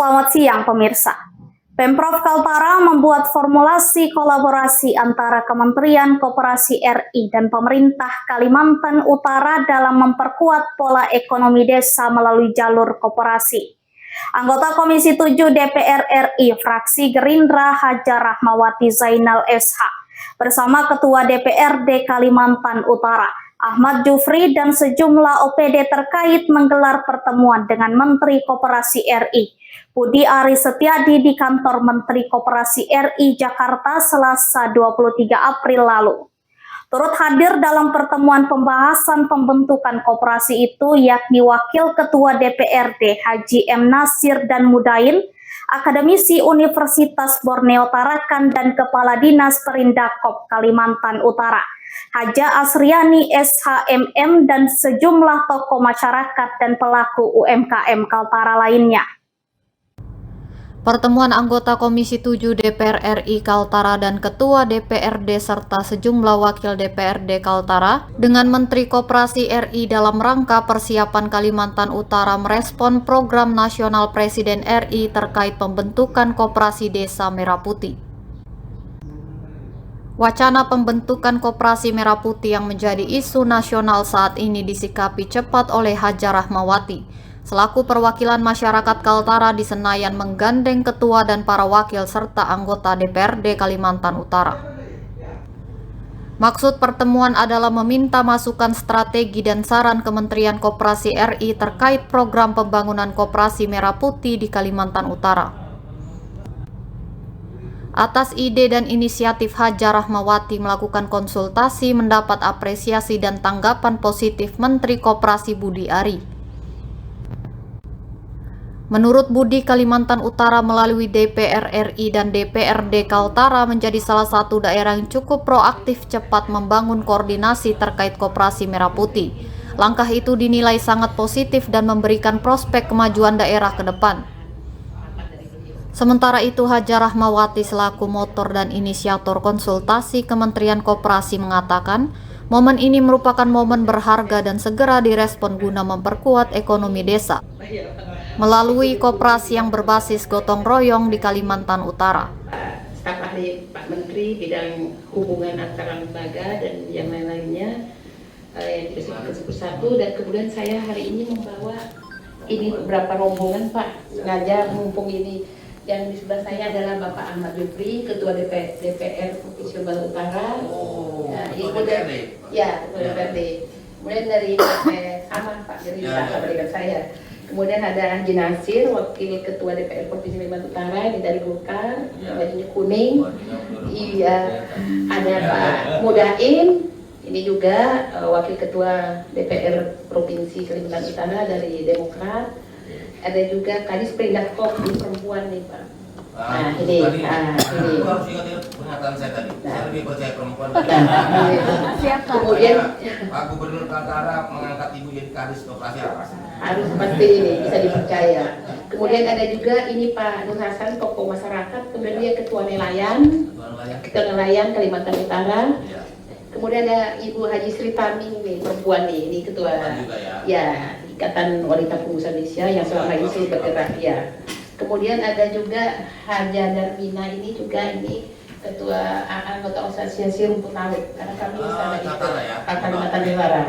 Selamat siang pemirsa. Pemprov Kaltara membuat formulasi kolaborasi antara Kementerian Koperasi RI dan pemerintah Kalimantan Utara dalam memperkuat pola ekonomi desa melalui jalur koperasi. Anggota Komisi 7 DPR RI fraksi Gerindra Hajar Rahmawati Zainal SH bersama Ketua DPRD Kalimantan Utara Ahmad Jufri dan sejumlah OPD terkait menggelar pertemuan dengan Menteri Koperasi RI Budi Ari Setiadi di kantor Menteri Koperasi RI Jakarta Selasa 23 April lalu. Turut hadir dalam pertemuan pembahasan pembentukan koperasi itu yakni Wakil Ketua DPRD Haji M. Nasir dan Mudain, akademisi Universitas Borneo Tarakan dan Kepala Dinas Perindakop Kalimantan Utara Haja Asriani SHMM dan sejumlah tokoh masyarakat dan pelaku UMKM Kaltara lainnya. Pertemuan anggota Komisi 7 DPR RI Kaltara dan Ketua DPRD serta sejumlah wakil DPRD Kaltara dengan Menteri Koperasi RI dalam rangka persiapan Kalimantan Utara merespon program nasional Presiden RI terkait pembentukan Koperasi Desa Merah Putih. Wacana pembentukan Koperasi Merah Putih yang menjadi isu nasional saat ini disikapi cepat oleh Hajar Rahmawati. Selaku perwakilan masyarakat Kaltara di Senayan menggandeng ketua dan para wakil serta anggota DPRD Kalimantan Utara. Maksud pertemuan adalah meminta masukan strategi dan saran Kementerian Koperasi RI terkait program pembangunan Koperasi Merah Putih di Kalimantan Utara. Atas ide dan inisiatif Hajar Rahmawati melakukan konsultasi mendapat apresiasi dan tanggapan positif Menteri Koperasi Budi Ari. Menurut Budi, Kalimantan Utara melalui DPR RI dan DPRD Kaltara menjadi salah satu daerah yang cukup proaktif cepat membangun koordinasi terkait Koperasi Merah Putih. Langkah itu dinilai sangat positif dan memberikan prospek kemajuan daerah ke depan. Sementara itu, Hajar Rahmawati selaku motor dan inisiator konsultasi Kementerian Koperasi mengatakan, momen ini merupakan momen berharga dan segera direspon guna memperkuat ekonomi desa melalui koperasi yang berbasis gotong royong di Kalimantan Utara. Staf ahli Pak Menteri bidang hubungan antara lembaga dan yang lain-lainnya disebut satu, dan kemudian saya hari ini membawa ini beberapa rombongan Pak, sengaja mumpung ini. Yang di sebelah saya adalah Bapak Ahmad Jufri, Ketua DPR Provinsi Kalimantan Utara. Kemudian Ketua DPRD. Kemudian dari sama Pak Gerindra dengan saya. Kemudian ada Haji Nasir, Wakil Ketua DPR Provinsi Kalimantan Utara, ini dari Golkar, bajunya kuning. Iya, ada Pak Mudain, ini juga Wakil Ketua DPR Provinsi Kalimantan Utara dari Demokrat. Ada juga Kadis Perindakop di perempuan nih Pak. Nah ini. Itu harus ingat pernyataan saya tadi. Saya lebih percaya perempuan. Siapa? Kemudian Pak Gubernur Kaltara mengangkat ibu jadi Kadis Koperasi apa? Harus pasti ini bisa dipercaya. Kemudian ada juga ini Pak Nur Hasan, tokoh masyarakat. Kemudian dia Ketua Nelayan Kalimantan Utara. Kemudian ada Ibu Haji Sri Taming nih, perempuan nih, ini Ketua Ikatan Wanita Pengusaha Indonesia yang selama ini bergerak ya. Kemudian ada juga Haja Darmina, ini juga ini Ketua anggota Asosiasi Rumput Laut karena kami sana di Kalimantan Utara.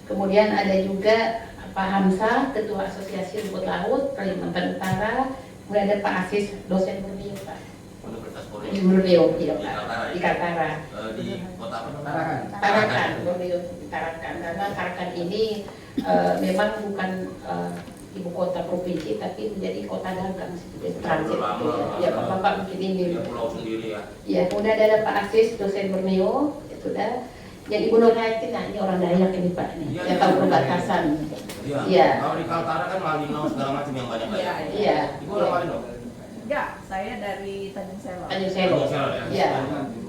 Kemudian ada juga Pak Hamzah, Ketua Asosiasi Rumput Laut Kalimantan Utara. Kemudian ada Pak Asis, dosen Borneo Pak. Di Borneo, iya Pak, di Kaltara. Di kota apa? Tarakan, Borneo, Tarakan. Karena Tarakan ini memang bukan ibu kota provinsi, tapi menjadi kota dagang transit. Ya Bapak mungkin ini. Pulau sendiri ya. Ya, kemudian ada Pak Asis, dosen Borneo, ya sudah. Yang Ibu Nur Hayati, nah ini orang Dayak ini Pak, nih. Yang tahu perbatasan. Iya. Kalau di Kaltara kan Malino segala macam yang banyak. Iya. Ibu orang Malino? Enggak, saya dari Tanjung Selo. Tanjung Selo. Ya. Iya.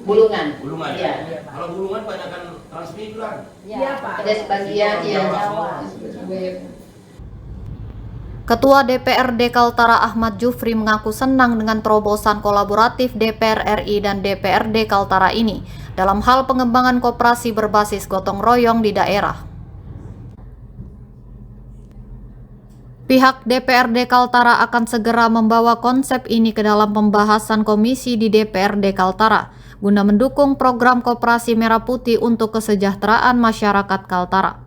Bulungan. Ya. Kalau Bulungan banyak kan transmigran. Iya Pak. Ada sebagian ya. Ketua DPRD Kaltara Ahmad Jufri mengaku senang dengan terobosan kolaboratif DPR RI dan DPRD Kaltara ini dalam hal pengembangan koperasi berbasis gotong royong di daerah. Pihak DPRD Kaltara akan segera membawa konsep ini ke dalam pembahasan komisi di DPRD Kaltara guna mendukung program Koperasi Merah Putih untuk kesejahteraan masyarakat Kaltara.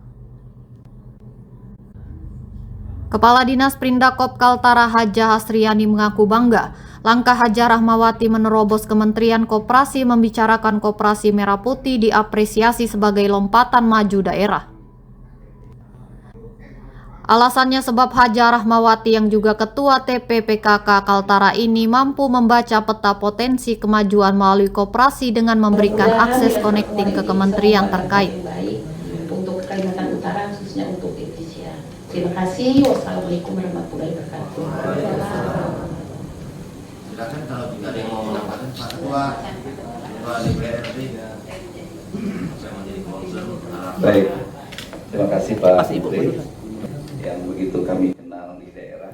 Kepala Dinas Prindakop Kaltara Haja Hasriani mengaku bangga langkah Haja Rahmawati menerobos Kementerian Koperasi membicarakan Koperasi Merah Putih diapresiasi sebagai lompatan maju daerah. Alasannya sebab Haja Rahmawati yang juga Ketua TPPKK Kaltara ini mampu membaca peta potensi kemajuan melalui koperasi dengan memberikan akses connecting ke kementerian terkait. Baik untuk Kalimantan Utara khususnya untuk Indonesia. Terima kasih. Wassalamualaikum warahmatullahi wabarakatuh. Silakan kalau tidak ada yang mau menambahkan Pak Ketua DPRD saya menjadi concern. Baik, terima kasih Pak Menteri yang begitu kami kenal di daerah.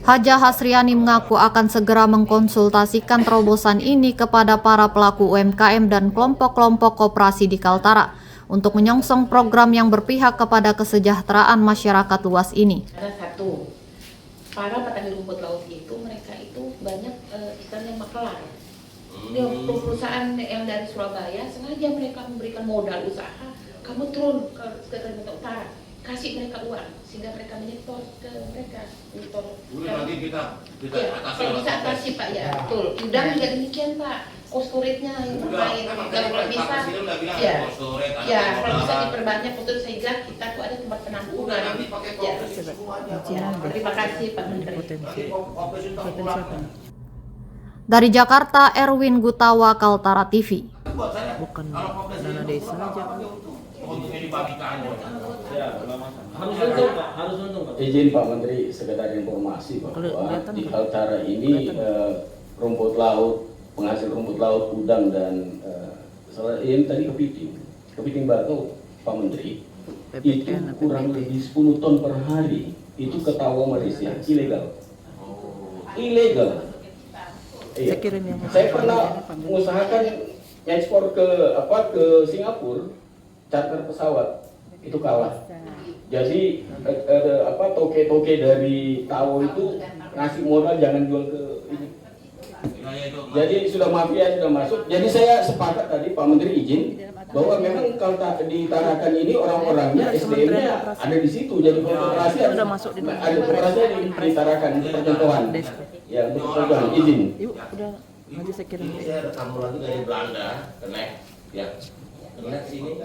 Haja Hasriani mengaku akan segera mengkonsultasikan terobosan ini kepada para pelaku UMKM dan kelompok-kelompok koperasi di Kaltara untuk menyongsong program yang berpihak kepada kesejahteraan masyarakat luas ini. Ada satu, para petani rumput laut itu mereka itu banyak istilahnya makelar. Dia perusahaan yang dari Surabaya sengaja mereka memberikan modal usaha, kamu turun ke Kalimantan Utara, kasih mereka uang sehingga mereka menyetor ke mereka. Nanti kita Ya, atasi. kalau bisa atasi Pak ya, betul. Udang juga demikian Pak, cost rate-nya yang terkait. Kalau bisa, ya, ya kalau bisa diperbanyak betul sehingga kita tuh ada tempat penampungan. nanti pakai Ya. koperasi semua aja. Terima kasih Pak Menteri. Dari Jakarta, Erwin Gutawa, Kaltara TV. Bukan dana desa aja. Untuk dibagikan. Izin Pak Menteri, sekedar informasi bahwa Kelihatan di nggak? Kaltara ini rumput laut, penghasil rumput laut, udang dan ini tadi kepiting bakau Pak Menteri itu PPN, kurang PPT. lebih 10 ton per hari itu ketawa Malaysia ilegal. Ilegal. Iya. Saya kirim yang Saya pernah mengusahakan ekspor ke Singapura, charter pesawat itu kalah. Jadi toke-toke dari Tawo itu ngasih modal jangan jual ke ini. Jadi sudah mafia sudah masuk. Jadi saya sepakat tadi Pak Menteri izin bahwa memang kalau di Tarakan ini orang-orangnya SDM-nya ada di situ. Jadi koperasi Sudah masuk di ada koperasi di Tarakan untuk percontohan. Ya untuk percontohan izin. Ibu udah nanti saya kirim. Ini saya rekam lagi dari Belanda, Kenek, ya. Kenek sini.